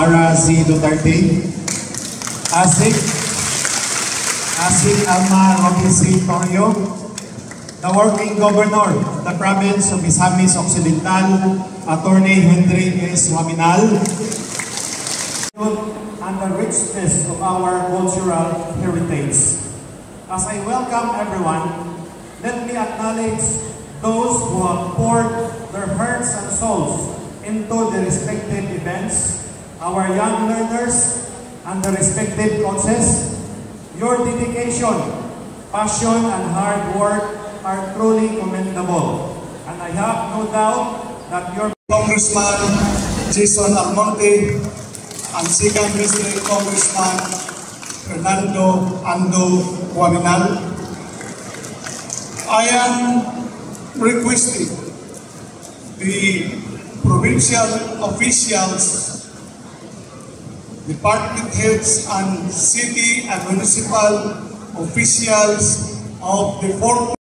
Sara Z. Duterte, Asik Alma Robinson Torrio, the working governor of the province of Misamis Occidental, Attorney Henry S. Waminal, and the richness of our cultural heritage. As I welcome everyone, let me acknowledge those who have poured their hearts and souls into the respective events, our young learners, and the respective coaches. Your dedication, passion, and hard work are truly commendable. And I have no doubt that your Congressman Jason Almonte and second District Congressman Fernando Ando Waminal, I am requesting the provincial officials, department heads, and city and municipal officials of the four